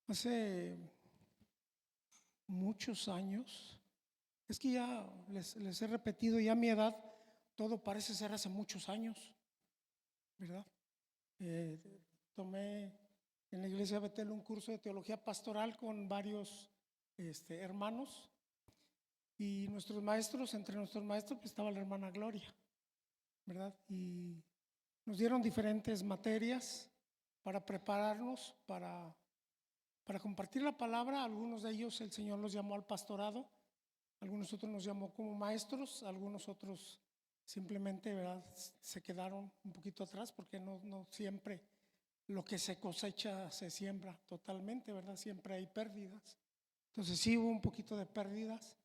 Hace muchos años, es que ya les he repetido, ya a mi edad, todo parece ser hace muchos años, ¿verdad? Tomé en la iglesia Betel un curso de teología pastoral con varios hermanos, y nuestros maestros, entre nuestros maestros pues, estaba la hermana Gloria, ¿verdad? Y nos dieron diferentes materias para prepararnos para compartir la palabra. Algunos de ellos el Señor los llamó al pastorado, algunos otros nos llamó como maestros, algunos otros simplemente, ¿verdad?, se quedaron un poquito atrás, porque no siempre lo que se cosecha se siembra totalmente, ¿verdad? Siempre hay pérdidas. Entonces sí hubo un poquito de pérdidas,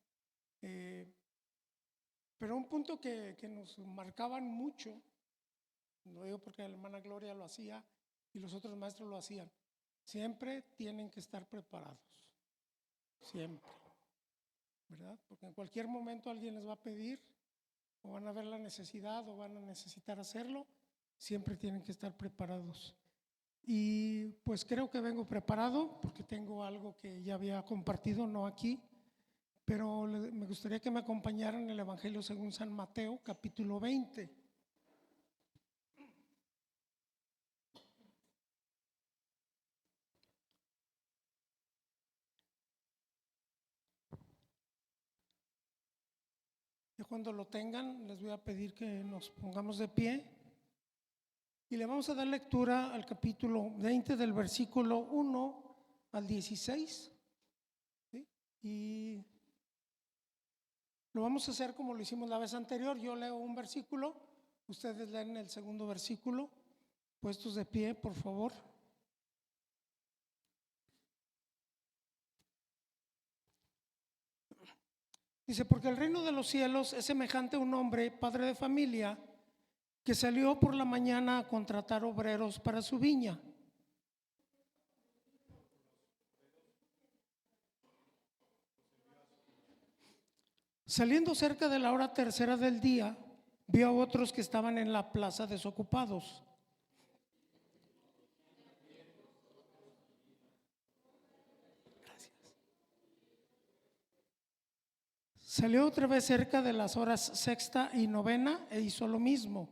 pero un punto que nos marcaban mucho, lo digo porque la hermana Gloria lo hacía y los otros maestros lo hacían: siempre tienen que estar preparados, siempre, ¿verdad? Porque en cualquier momento alguien les va a pedir, o van a ver la necesidad, o van a necesitar hacerlo. Siempre tienen que estar preparados. Y pues creo que vengo preparado, porque tengo algo que ya había compartido, no aquí, pero me gustaría que me acompañaran en el Evangelio según San Mateo, capítulo 20. Y cuando lo tengan, les voy a pedir que nos pongamos de pie y le vamos a dar lectura al capítulo 20 del versículo 1 al 16. ¿Sí? Y lo vamos a hacer como lo hicimos la vez anterior. Yo leo un versículo, ustedes leen el segundo versículo. Puestos de pie, por favor. Dice: porque el reino de los cielos es semejante a un hombre, padre de familia, que salió por la mañana a contratar obreros para su viña. Saliendo cerca de la hora tercera del día, vio a otros que estaban en la plaza desocupados. Gracias. Salió otra vez cerca de las horas sexta y novena e hizo lo mismo.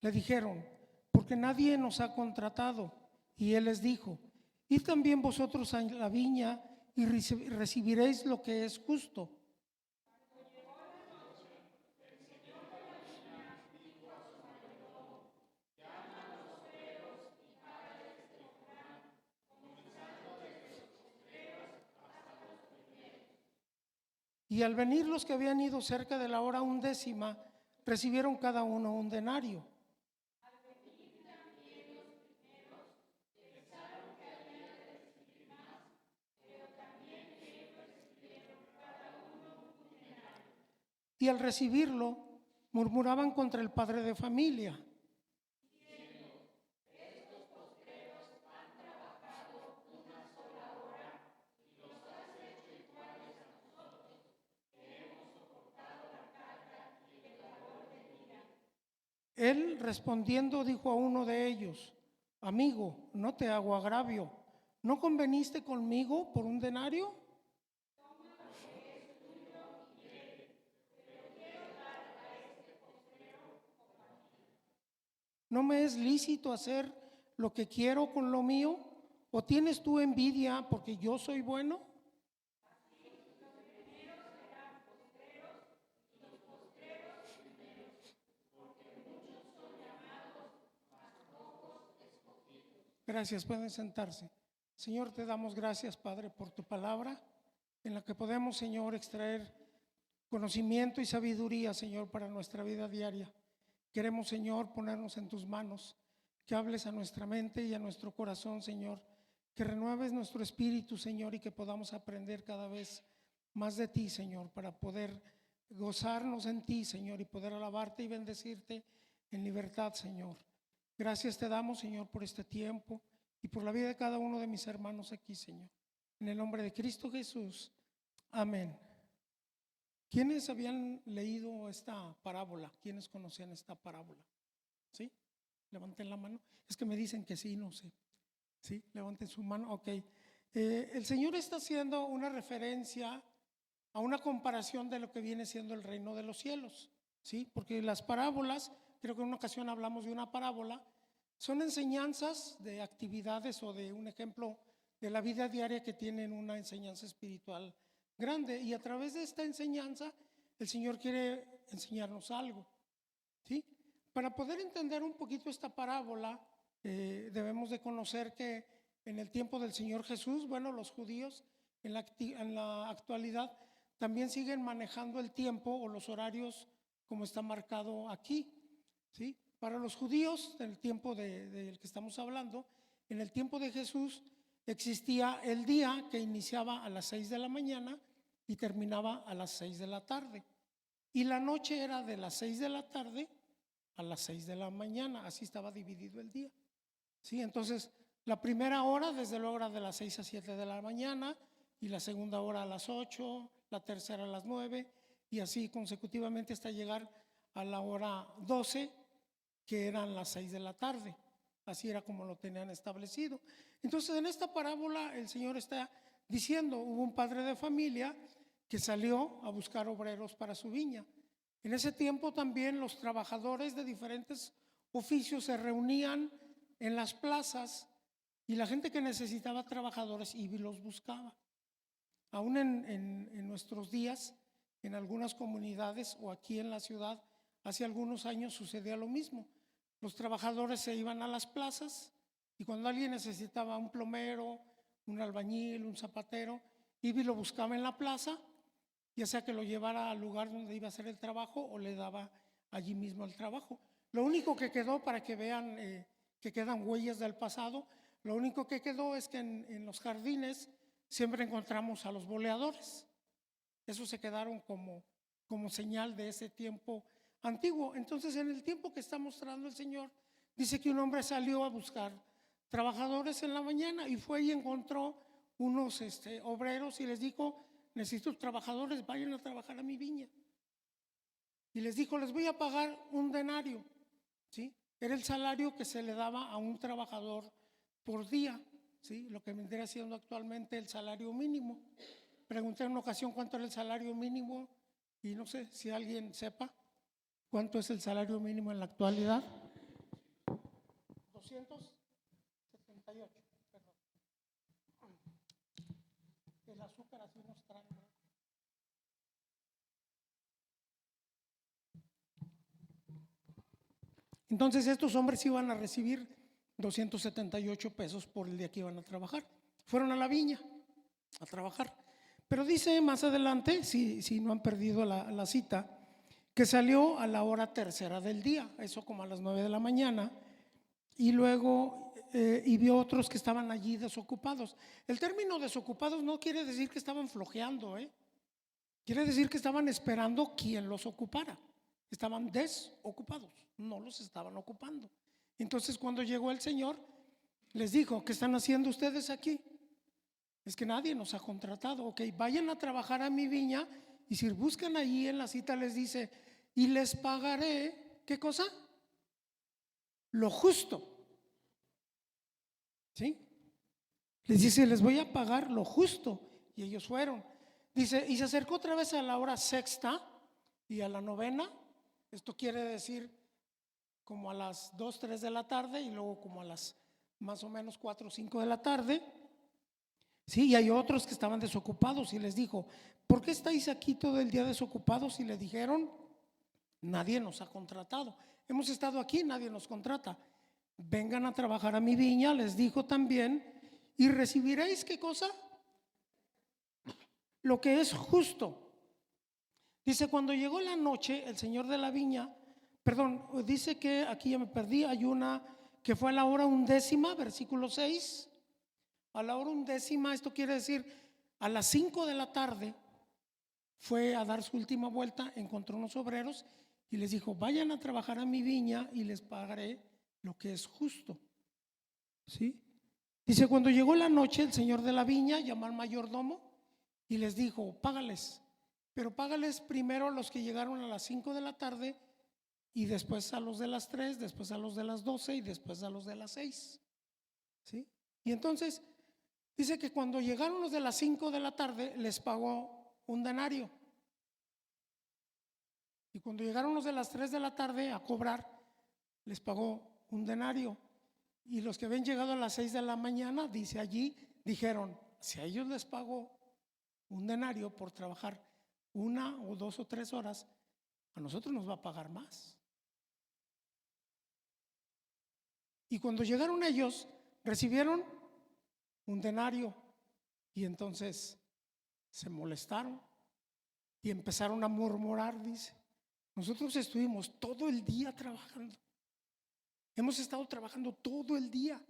Le dijeron: porque nadie nos ha contratado. Y él les dijo: id también vosotros a la viña y recibiréis lo que es justo. Y al venir los que habían ido cerca de la hora undécima, recibieron cada uno un denario. Y al recibirlo, murmuraban contra el padre de familia. Él, respondiendo, dijo a uno de ellos: amigo, no te hago agravio, ¿no conveniste conmigo por un denario? ¿No me es lícito hacer lo que quiero con lo mío? ¿O tienes tú envidia porque yo soy bueno? Gracias, pueden sentarse. Señor, te damos gracias, Padre, por tu palabra, en la que podemos, Señor, extraer conocimiento y sabiduría, Señor, para nuestra vida diaria. Queremos, Señor, ponernos en tus manos, que hables a nuestra mente y a nuestro corazón, Señor, que renueves nuestro espíritu, Señor, y que podamos aprender cada vez más de ti, Señor, para poder gozarnos en ti, Señor, y poder alabarte y bendecirte en libertad, Señor. Gracias te damos, Señor, por este tiempo y por la vida de cada uno de mis hermanos aquí, Señor. En el nombre de Cristo Jesús. Amén. ¿Quiénes habían leído esta parábola? ¿Quiénes conocían esta parábola? ¿Sí? Levanten la mano. Es que me dicen que sí, no sé. ¿Sí? Levanten su mano. Ok. El Señor está haciendo una referencia a una comparación de lo que viene siendo el reino de los cielos. ¿Sí? Porque las parábolas, creo que en una ocasión hablamos de una parábola, son enseñanzas de actividades o de un ejemplo de la vida diaria que tienen una enseñanza espiritual grande. Y a través de esta enseñanza, el Señor quiere enseñarnos algo. ¿Sí? Para poder entender un poquito esta parábola, debemos de conocer que en el tiempo del Señor Jesús, bueno, los judíos en la actualidad también siguen manejando el tiempo o los horarios como está marcado aquí. ¿Sí? Para los judíos, del tiempo del que estamos hablando, en el tiempo de Jesús existía el día que iniciaba a las 6 de la mañana y terminaba a las 6 de la tarde. Y la noche era de las 6 de la tarde a las 6 de la mañana, así estaba dividido el día. ¿Sí? Entonces, la primera hora, desde luego, era de las 6 a 7 de la mañana, y la segunda hora a las 8, la tercera a las 9, y así consecutivamente hasta llegar a la hora 12, que eran las 6 de la tarde. Así era como lo tenían establecido. Entonces, en esta parábola el Señor está diciendo, hubo un padre de familia que salió a buscar obreros para su viña. En ese tiempo también los trabajadores de diferentes oficios se reunían en las plazas y la gente que necesitaba trabajadores iba y los buscaba. Aún en nuestros días, en algunas comunidades o aquí en la ciudad, hace algunos años sucedía lo mismo. Los trabajadores se iban a las plazas y cuando alguien necesitaba un plomero, un albañil, un zapatero, iba y lo buscaba en la plaza, ya sea que lo llevara al lugar donde iba a hacer el trabajo o le daba allí mismo el trabajo. Lo único que quedó, para que vean que quedan huellas del pasado, lo único que quedó es que en los jardines siempre encontramos a los boleadores. Esos se quedaron como señal de ese tiempo antiguo. Entonces, en el tiempo que está mostrando el Señor, dice que un hombre salió a buscar trabajadores en la mañana y fue y encontró unos obreros y les dijo: necesito trabajadores, vayan a trabajar a mi viña. Y les dijo: les voy a pagar un denario. ¿Sí? Era el salario que se le daba a un trabajador por día, ¿sí? Lo que vendría siendo actualmente el salario mínimo. Pregunté en una ocasión cuánto era el salario mínimo y no sé si alguien sepa cuánto es el salario mínimo en la actualidad. 278, perdón. El azúcar así nos trae. Entonces estos hombres iban a recibir 278 pesos por el día que iban a trabajar. Fueron a la viña a trabajar. Pero dice más adelante, si no han perdido la cita, que salió a la hora tercera del día, eso como a las 9 de la mañana, y luego y vio otros que estaban allí desocupados. El término desocupados no quiere decir que estaban flojeando, quiere decir que estaban esperando quien los ocupara. Estaban desocupados, no los estaban ocupando. Entonces, cuando llegó el Señor, les dijo: ¿qué están haciendo ustedes aquí? Es que nadie nos ha contratado. Ok, vayan a trabajar a mi viña, y si buscan allí en la cita les dice: y les pagaré, ¿qué cosa? Lo justo. ¿Sí? Les dice: les voy a pagar lo justo. Y ellos fueron. Dice: y se acercó otra vez a la hora sexta y a la novena. Esto quiere decir como a las 2, 3 de la tarde, y luego como a las más o menos 4 o 5 de la tarde. Sí, y hay otros que estaban desocupados y les dijo: ¿por qué estáis aquí todo el día desocupados? Y le dijeron: nadie nos ha contratado. Hemos estado aquí, nadie nos contrata. Vengan a trabajar a mi viña, les dijo también, y recibiréis, ¿qué cosa? Lo que es justo. Dice: cuando llegó la noche, el señor de la viña, perdón, dice que aquí ya me perdí, hay una que fue a la hora 11, versículo 6. A la hora 11, esto quiere decir a las 5 de la tarde, fue a dar su última vuelta, encontró unos obreros y les dijo: vayan a trabajar a mi viña y les pagaré lo que es justo. ¿Sí? Dice: cuando llegó la noche, el señor de la viña llamó al mayordomo y les dijo: págales, pero págales primero a los que llegaron a las 5 de la tarde y después a los de las 3, después a los de las 12 y después a los de las 6. ¿Sí? Y entonces dice que cuando llegaron los de las 5 de la tarde les pagó un denario. Y cuando llegaron los de las 3 de la tarde a cobrar, les pagó un denario. Y los que habían llegado a las 6 de la mañana, dice allí, dijeron, si a ellos les pagó un denario por trabajar 1 o 2 o 3 horas, a nosotros nos va a pagar más. Y cuando llegaron ellos, recibieron un denario y entonces se molestaron y empezaron a murmurar, dice. Nosotros estuvimos todo el día trabajando. Hemos estado trabajando todo el día.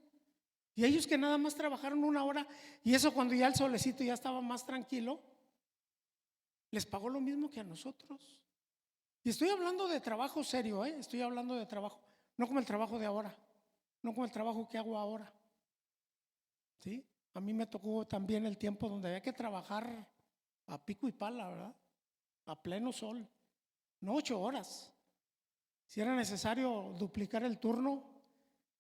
Y ellos que nada más trabajaron 1 hora, y eso cuando ya el solecito ya estaba más tranquilo, les pagó lo mismo que a nosotros. Y estoy hablando de trabajo serio, estoy hablando de trabajo, no como el trabajo de ahora, no como el trabajo que hago ahora. ¿Sí? A mí me tocó también el tiempo donde había que trabajar a pico y pala, ¿verdad? A pleno sol, no 8 horas. Si era necesario duplicar el turno,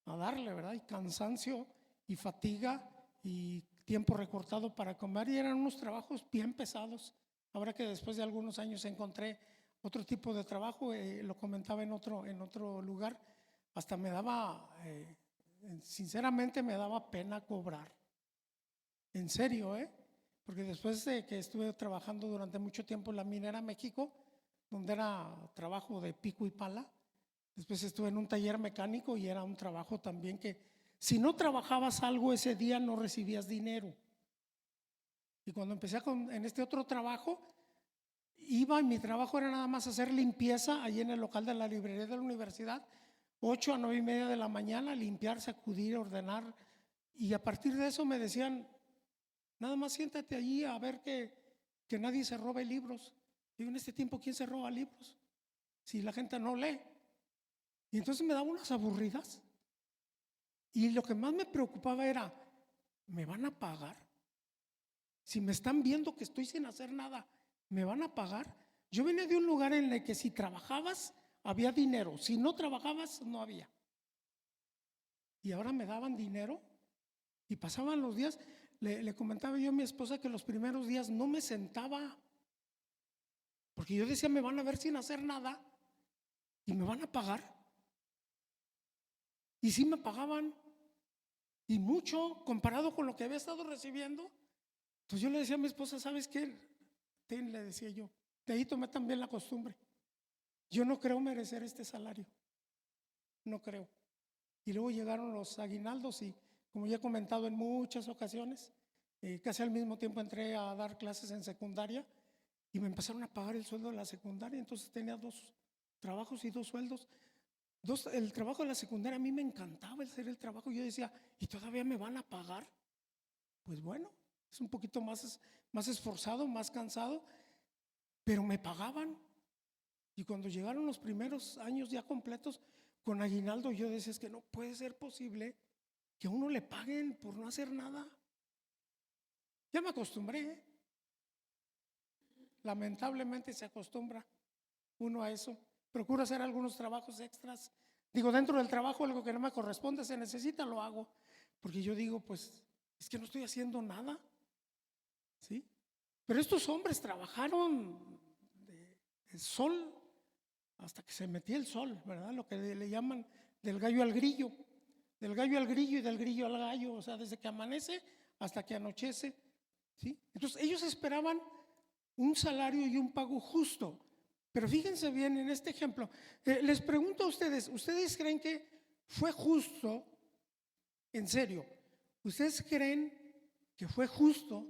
a darle, ¿verdad? Y cansancio y fatiga y tiempo recortado para comer, y eran unos trabajos bien pesados. Ahora que después de algunos años encontré otro tipo de trabajo, lo comentaba en otro lugar, hasta me daba, sinceramente me daba pena cobrar. En serio, porque después de que estuve trabajando durante mucho tiempo en la Minera México, donde era trabajo de pico y pala, después estuve en un taller mecánico y era un trabajo también que si no trabajabas algo ese día no recibías dinero. Y cuando empecé en este otro trabajo, iba y mi trabajo era nada más hacer limpieza ahí en el local de la librería de la universidad, 8 a 9 y media de la mañana, limpiar, sacudir, ordenar. Y a partir de eso me decían, nada más siéntate allí a ver que nadie se robe libros. Digo, en este tiempo, ¿quién se roba libros? Si la gente no lee. Y entonces me daba unas aburridas. Y lo que más me preocupaba era, ¿me van a pagar? Si me están viendo que estoy sin hacer nada, ¿me van a pagar? Yo venía de un lugar en el que si trabajabas, había dinero. Si no trabajabas, no había. Y ahora me daban dinero y pasaban los días. Le comentaba yo a mi esposa que los primeros días no me sentaba, porque yo decía, me van a ver sin hacer nada y me van a pagar. Y sí me pagaban, y mucho comparado con lo que había estado recibiendo. Entonces yo le decía a mi esposa, ¿sabes qué? Le decía yo, de ahí tomé también la costumbre. Yo no creo merecer este salario, no creo. Y luego llegaron los aguinaldos y como ya he comentado en muchas ocasiones, casi al mismo tiempo entré a dar clases en secundaria y me empezaron a pagar el sueldo de la secundaria. Entonces tenía 2 trabajos y 2 sueldos. El trabajo de la secundaria a mí me encantaba hacer el trabajo. Yo decía, ¿y todavía me van a pagar? Pues bueno, es un poquito más esforzado, más cansado, pero me pagaban. Y cuando llegaron los primeros años ya completos con aguinaldo, yo decía, es que no puede ser posible que a uno le paguen por no hacer nada. Ya me acostumbré, lamentablemente se acostumbra uno a eso. Procuro hacer algunos trabajos extras. Digo, dentro del trabajo algo que no me corresponde, se necesita, lo hago. Porque yo digo, pues, es que no estoy haciendo nada. ¿Sí? Pero estos hombres trabajaron el sol hasta que se metía el sol, ¿verdad? Lo que le llaman del gallo al grillo. Del gallo al grillo y del grillo al gallo. O sea, desde que amanece hasta que anochece. ¿Sí? Entonces, ellos esperaban un salario y un pago justo. Pero fíjense bien en este ejemplo. Les pregunto a ustedes, ¿ustedes creen que fue justo? En serio, ¿ustedes creen que fue justo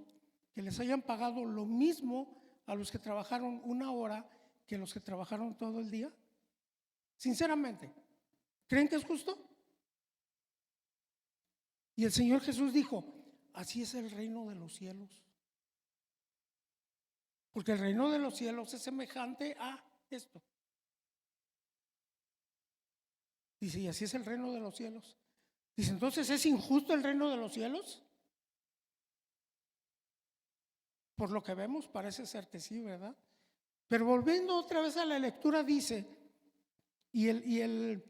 que les hayan pagado lo mismo a los que trabajaron 1 hora que los que trabajaron todo el día? Sinceramente, ¿creen que es justo? Y el Señor Jesús dijo, así es el reino de los cielos. Porque el reino de los cielos es semejante a esto. Dice, y así es el reino de los cielos. Dice, entonces, ¿es injusto el reino de los cielos? Por lo que vemos, parece ser que sí, ¿verdad? Pero volviendo otra vez a la lectura dice, y el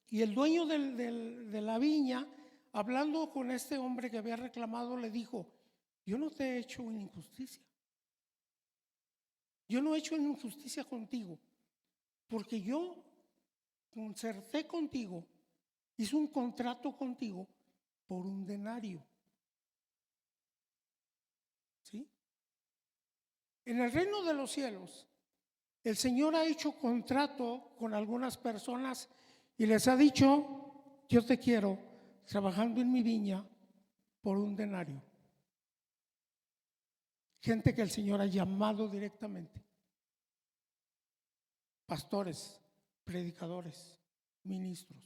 dueño de la viña, hablando con este hombre que había reclamado, le dijo: yo no te he hecho una injusticia. Yo no he hecho una injusticia contigo, porque yo concerté contigo, hice un contrato contigo por un denario. ¿Sí? En el reino de los cielos, el Señor ha hecho contrato con algunas personas y les ha dicho: yo te quiero trabajando en mi viña por un denario. Gente que el Señor ha llamado directamente. Pastores, predicadores, ministros,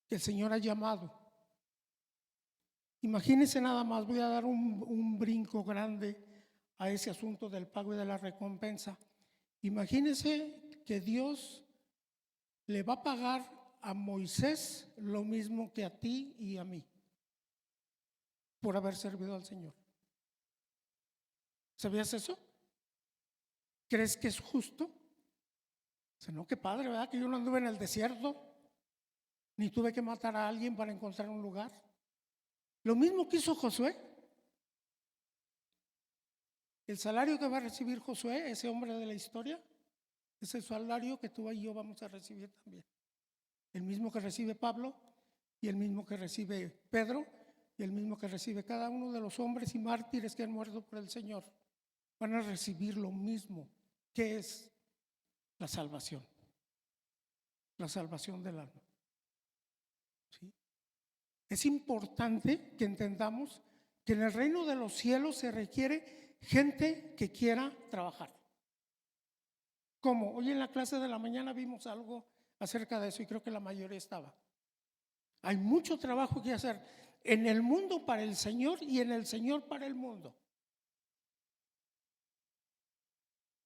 que el Señor ha llamado. Imagínense nada más, voy a dar un brinco grande a ese asunto del pago y de la recompensa. Imagínense que Dios le va a pagar a Moisés lo mismo que a ti y a mí por haber servido al Señor. ¿Sabías eso? ¿Crees que es justo? O sea, no, qué padre, ¿verdad? Que yo no anduve en el desierto, ni tuve que matar a alguien para encontrar un lugar. Lo mismo que hizo Josué. El salario que va a recibir Josué, ese hombre de la historia, es el salario que tú y yo vamos a recibir también. El mismo que recibe Pablo, y el mismo que recibe Pedro, y el mismo que recibe cada uno de los hombres y mártires que han muerto por el Señor. Van a recibir lo mismo, que es la salvación del alma. ¿Sí? Es importante que entendamos que en el reino de los cielos se requiere gente que quiera trabajar. Como hoy en la clase de la mañana vimos algo acerca de eso, y creo que la mayoría estaba. Hay mucho trabajo que hacer en el mundo para el Señor y en el Señor para el mundo.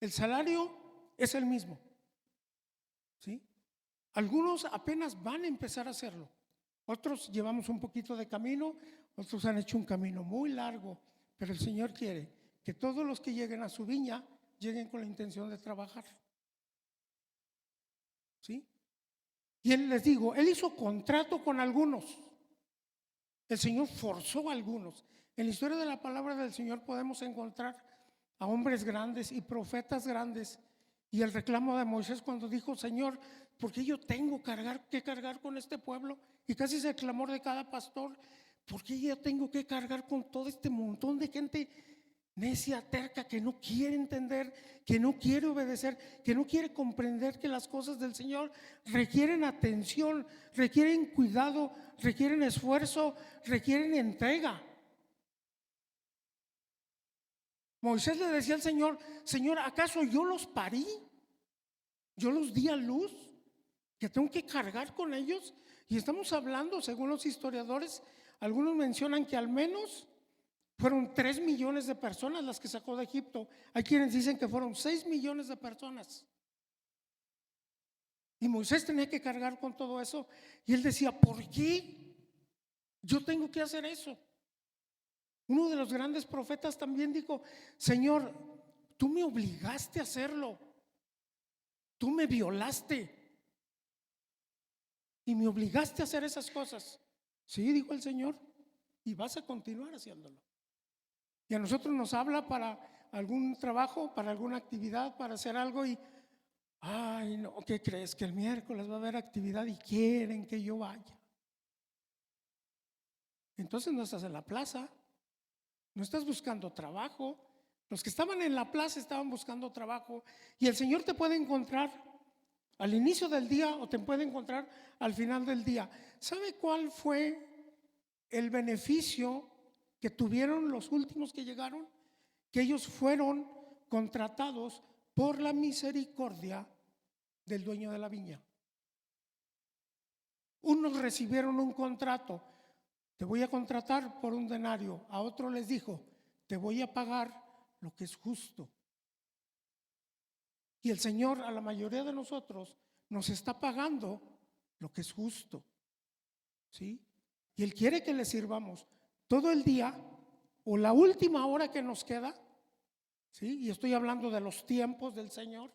El salario es el mismo, ¿sí? Algunos apenas van a empezar a hacerlo. Otros llevamos un poquito de camino, otros han hecho un camino muy largo, pero el Señor quiere que todos los que lleguen a su viña lleguen con la intención de trabajar. ¿Sí? Y Él, les digo, Él hizo contrato con algunos. El Señor forzó a algunos. En la historia de la palabra del Señor podemos encontrar a hombres grandes y profetas grandes. Y el reclamo de Moisés cuando dijo: Señor, ¿por qué yo tengo que cargar con este pueblo? Y casi es el clamor de cada pastor: ¿por qué yo tengo que cargar con todo este montón de gente necia, terca, que no quiere entender, que no quiere obedecer, que no quiere comprender que las cosas del Señor requieren atención, requieren cuidado, requieren esfuerzo, requieren entrega? Moisés le decía al Señor: Señor, ¿acaso yo los parí? ¿Yo los di a luz? ¿Que tengo que cargar con ellos? Y estamos hablando, según los historiadores, algunos mencionan que al menos fueron 3 millones de personas las que sacó de Egipto. Hay quienes dicen que fueron 6 millones de personas. Y Moisés tenía que cargar con todo eso. Y él decía: ¿por qué yo tengo que hacer eso? Uno de los grandes profetas también dijo: Señor, tú me obligaste a hacerlo. Tú me violaste y me obligaste a hacer esas cosas. Sí, dijo el Señor, y vas a continuar haciéndolo. Y a nosotros nos habla para algún trabajo, para alguna actividad, para hacer algo, y ay, no, ¿qué crees? Que el miércoles va a haber actividad y quieren que yo vaya. Entonces no estás en la plaza, no estás buscando trabajo. Los que estaban en la plaza estaban buscando trabajo, y el Señor te puede encontrar al inicio del día o te puede encontrar al final del día. ¿Sabe cuál fue el beneficio que tuvieron los últimos que llegaron? Que ellos fueron contratados por la misericordia del dueño de la viña. Unos recibieron un contrato: te voy a contratar por un denario. A otro les dijo: te voy a pagar lo que es justo. Y el Señor a la mayoría de nosotros nos está pagando lo que es justo, ¿sí? Y Él quiere que le sirvamos todo el día o la última hora que nos queda, ¿sí? Y estoy hablando de los tiempos del Señor.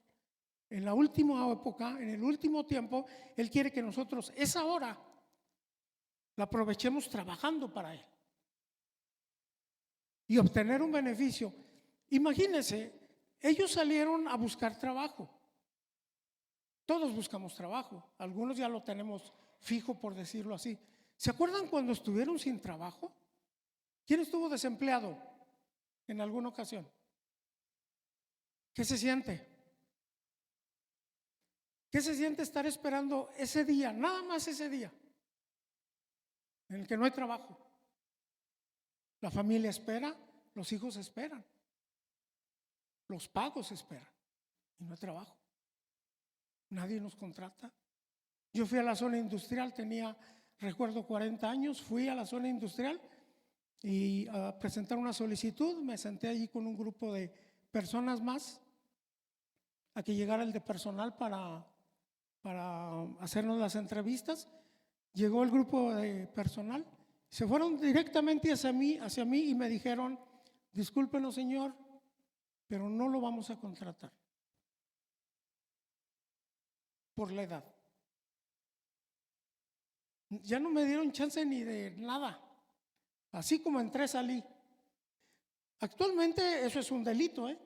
En la última época, en el último tiempo, Él quiere que nosotros esa hora la aprovechemos trabajando para Él y obtener un beneficio. Imagínense, ellos salieron a buscar trabajo. Todos buscamos trabajo, algunos ya lo tenemos fijo, por decirlo así. ¿Se acuerdan cuando estuvieron sin trabajo? ¿Quién estuvo desempleado en alguna ocasión? ¿Qué se siente? ¿Qué se siente estar esperando ese día, nada más ese día, en el que no hay trabajo? La familia espera, los hijos esperan, los pagos esperan y no hay trabajo. Nadie nos contrata. Yo fui a la zona industrial, recuerdo 40 años, fui a la zona industrial y a presentar una solicitud. Me senté allí con un grupo de personas más a que llegara el de personal para hacernos las entrevistas. Llegó el grupo de personal, se fueron directamente hacia mí y me dijeron: discúlpenos, señor, pero no lo vamos a contratar por la edad. Ya no me dieron chance ni de nada. Así como entré, salí. Actualmente eso es un delito, ¿eh?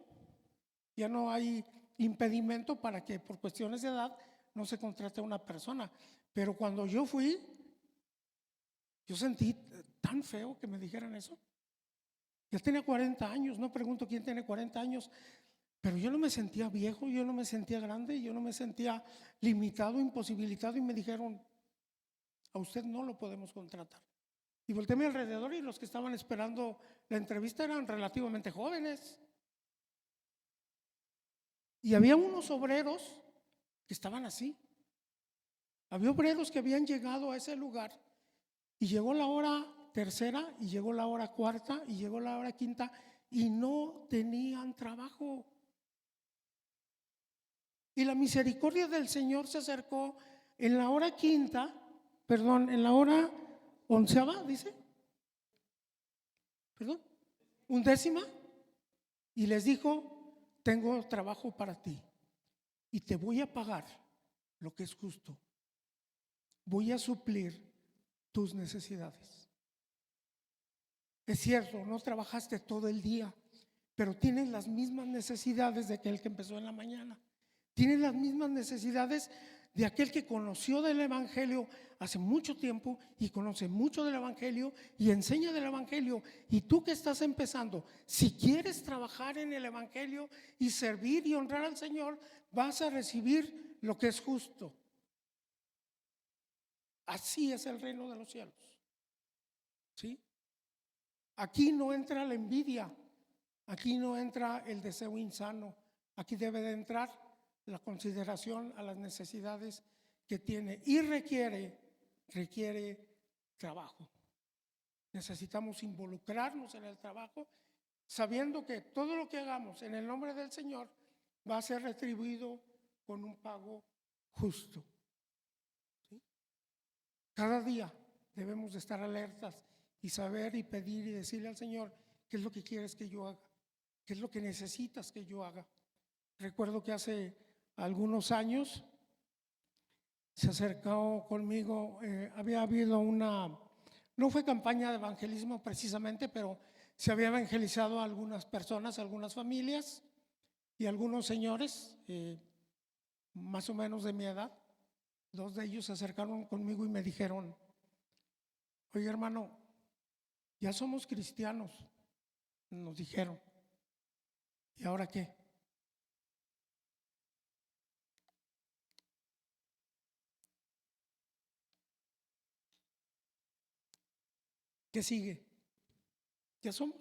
Ya no hay impedimento para que por cuestiones de edad no se contrate a una persona. Pero cuando yo fui, yo sentí tan feo que me dijeran eso. Yo tenía 40 años, no pregunto quién tiene 40 años, pero yo no me sentía viejo, yo no me sentía grande, yo no me sentía limitado, imposibilitado, y me dijeron: a usted no lo podemos contratar. Y volteé a mi alrededor y los que estaban esperando la entrevista eran relativamente jóvenes. Y había unos obreros que estaban así. Había obreros que habían llegado a ese lugar y llegó la hora tercera y llegó la hora cuarta y llegó la hora quinta y no tenían trabajo. Y la misericordia del Señor se acercó en la hora quinta, en la hora onceava, dice, undécima, y les dijo: tengo trabajo para ti y te voy a pagar lo que es justo. Voy a suplir tus necesidades. Es cierto, no trabajaste todo el día, pero tienes las mismas necesidades de aquel que empezó en la mañana. Tienes las mismas necesidades de aquel que conoció del Evangelio hace mucho tiempo y conoce mucho del Evangelio y enseña del Evangelio. Y tú que estás empezando, si quieres trabajar en el Evangelio y servir y honrar al Señor, vas a recibir lo que es justo. Así es el reino de los cielos. ¿Sí? Aquí no entra la envidia, aquí no entra el deseo insano, aquí debe de entrar la consideración a las necesidades que tiene y requiere trabajo. Necesitamos involucrarnos en el trabajo, sabiendo que todo lo que hagamos en el nombre del Señor va a ser retribuido con un pago justo. ¿Sí? Cada día debemos de estar alertas y saber y pedir y decirle al Señor: ¿qué es lo que quieres que yo haga? ¿Qué es lo que necesitas que yo haga? Recuerdo que hace algunos años se acercó conmigo, había habido no fue campaña de evangelismo precisamente, pero se había evangelizado a algunas personas, a algunas familias y algunos señores, más o menos de mi edad. Dos de ellos se acercaron conmigo y me dijeron: oye, hermano, ya somos cristianos, nos dijeron, ¿y ahora qué? ¿Qué sigue? Ya somos,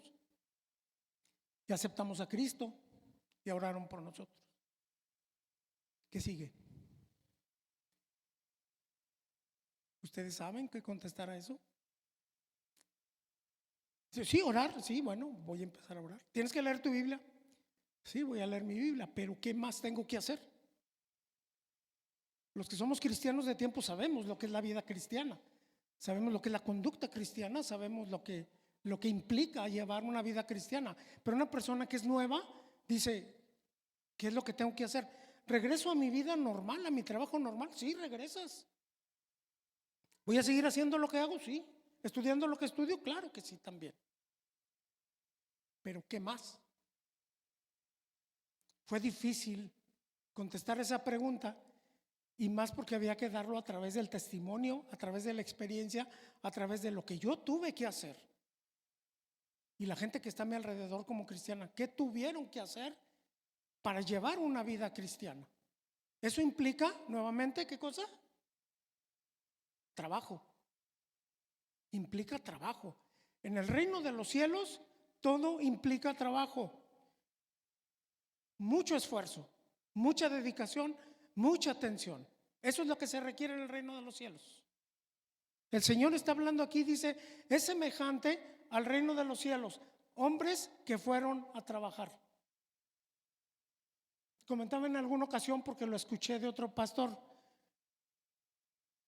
ya aceptamos a Cristo y oraron por nosotros. ¿Qué sigue? ¿Ustedes saben qué contestar a eso? Sí, orar, sí, bueno, voy a empezar a orar. ¿Tienes que leer tu Biblia? Sí, voy a leer mi Biblia, pero ¿qué más tengo que hacer? Los que somos cristianos de tiempo sabemos lo que es la vida cristiana, sabemos lo que es la conducta cristiana, sabemos lo que implica llevar una vida cristiana. Pero una persona que es nueva Dice, ¿qué es lo que tengo que hacer? ¿Regreso a mi vida normal, a mi trabajo normal? Sí, regresas. ¿Voy a seguir haciendo lo que hago? Sí. ¿Estudiando lo que estudio? Claro que sí también. Pero ¿qué más? Fue difícil contestar esa pregunta, y más porque había que darlo a través del testimonio, a través de la experiencia, a través de lo que yo tuve que hacer. Y la gente que está a mi alrededor como cristiana, ¿qué tuvieron que hacer para llevar una vida cristiana? Eso implica, nuevamente, ¿qué cosa? Trabajo. Implica trabajo. En el reino de los cielos, todo implica trabajo. Mucho esfuerzo, mucha dedicación, mucha atención. Eso es lo que se requiere en el reino de los cielos. El Señor está hablando aquí, dice, es semejante al reino de los cielos, hombres que fueron a trabajar. Comentaba en alguna ocasión, porque lo escuché de otro pastor,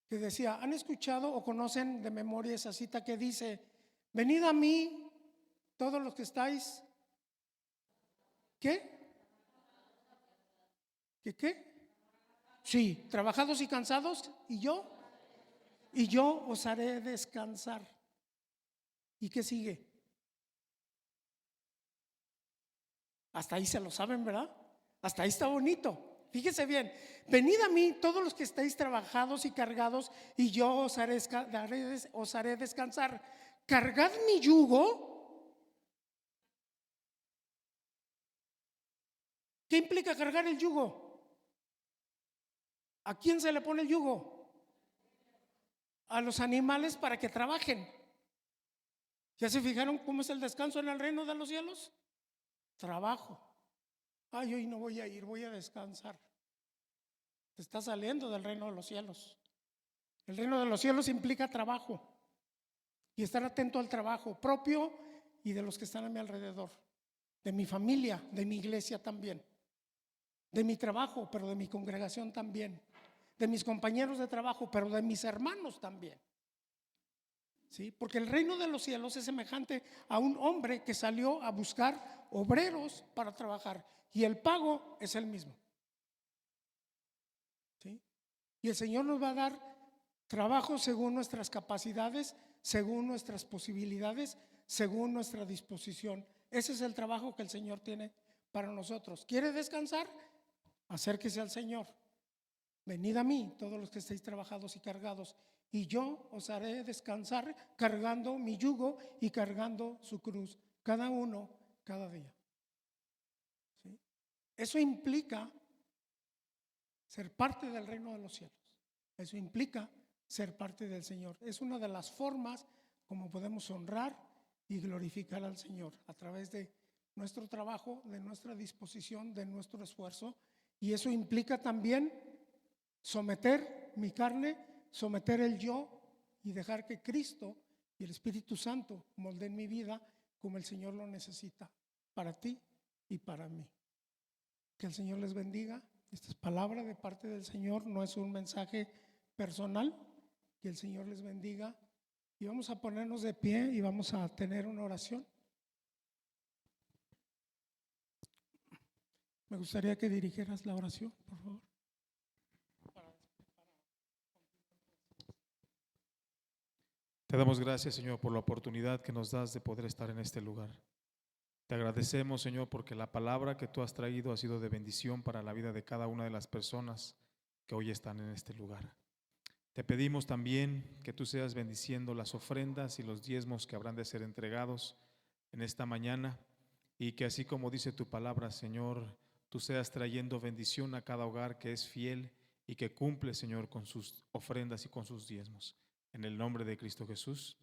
que decía, ¿han escuchado o conocen de memoria esa cita que dice, venid a mí todos los que estáis, ¿qué? ¿Qué? Sí, trabajados y cansados, y yo os haré descansar. ¿Y qué sigue? Hasta ahí se lo saben, ¿verdad? Hasta ahí está bonito. Fíjese bien, venid a mí todos los que estáis trabajados y cargados, y yo os haré descansar. Cargad mi yugo. ¿Qué implica cargar el yugo? ¿A quién se le pone el yugo? A los animales para que trabajen. ¿Ya se fijaron cómo es el descanso en el reino de los cielos? Trabajo. Ay, hoy no voy a ir, voy a descansar. Te está saliendo del reino de los cielos. El reino de los cielos implica trabajo y estar atento al trabajo propio y de los que están a mi alrededor, de mi familia, de mi iglesia también, de mi trabajo, pero de mi congregación también, de mis compañeros de trabajo, pero de mis hermanos también. ¿Sí? Porque el reino de los cielos es semejante a un hombre que salió a buscar obreros para trabajar, y el pago es el mismo. ¿Sí? Y el Señor nos va a dar trabajo según nuestras capacidades, según nuestras posibilidades, según nuestra disposición. Ese es el trabajo que el Señor tiene para nosotros. ¿Quiere descansar? Acérquese al Señor. Venid a mí, todos los que estéis trabajados y cargados, y yo os haré descansar, cargando mi yugo y cargando su cruz, cada uno, cada día. ¿Sí? Eso implica ser parte del reino de los cielos. Eso implica ser parte del Señor. Es una de las formas como podemos honrar y glorificar al Señor, a través de nuestro trabajo, de nuestra disposición, de nuestro esfuerzo. Y eso implica también someter mi carne, someter el yo, y dejar que Cristo y el Espíritu Santo moldeen mi vida como el Señor lo necesita, para ti y para mí. Que el Señor les bendiga. Esta es palabra de parte del Señor, no es un mensaje personal. Que el Señor les bendiga, y vamos a ponernos de pie y vamos a tener una oración. Me gustaría que dirigieras la oración, por favor. Te damos gracias, Señor, por la oportunidad que nos das de poder estar en este lugar. Te agradecemos, Señor, porque la palabra que tú has traído ha sido de bendición para la vida de cada una de las personas que hoy están en este lugar. Te pedimos también que tú seas bendiciendo las ofrendas y los diezmos que habrán de ser entregados en esta mañana, y que así como dice tu palabra, Señor, tú seas trayendo bendición a cada hogar que es fiel y que cumple, Señor, con sus ofrendas y con sus diezmos. En el nombre de Cristo Jesús.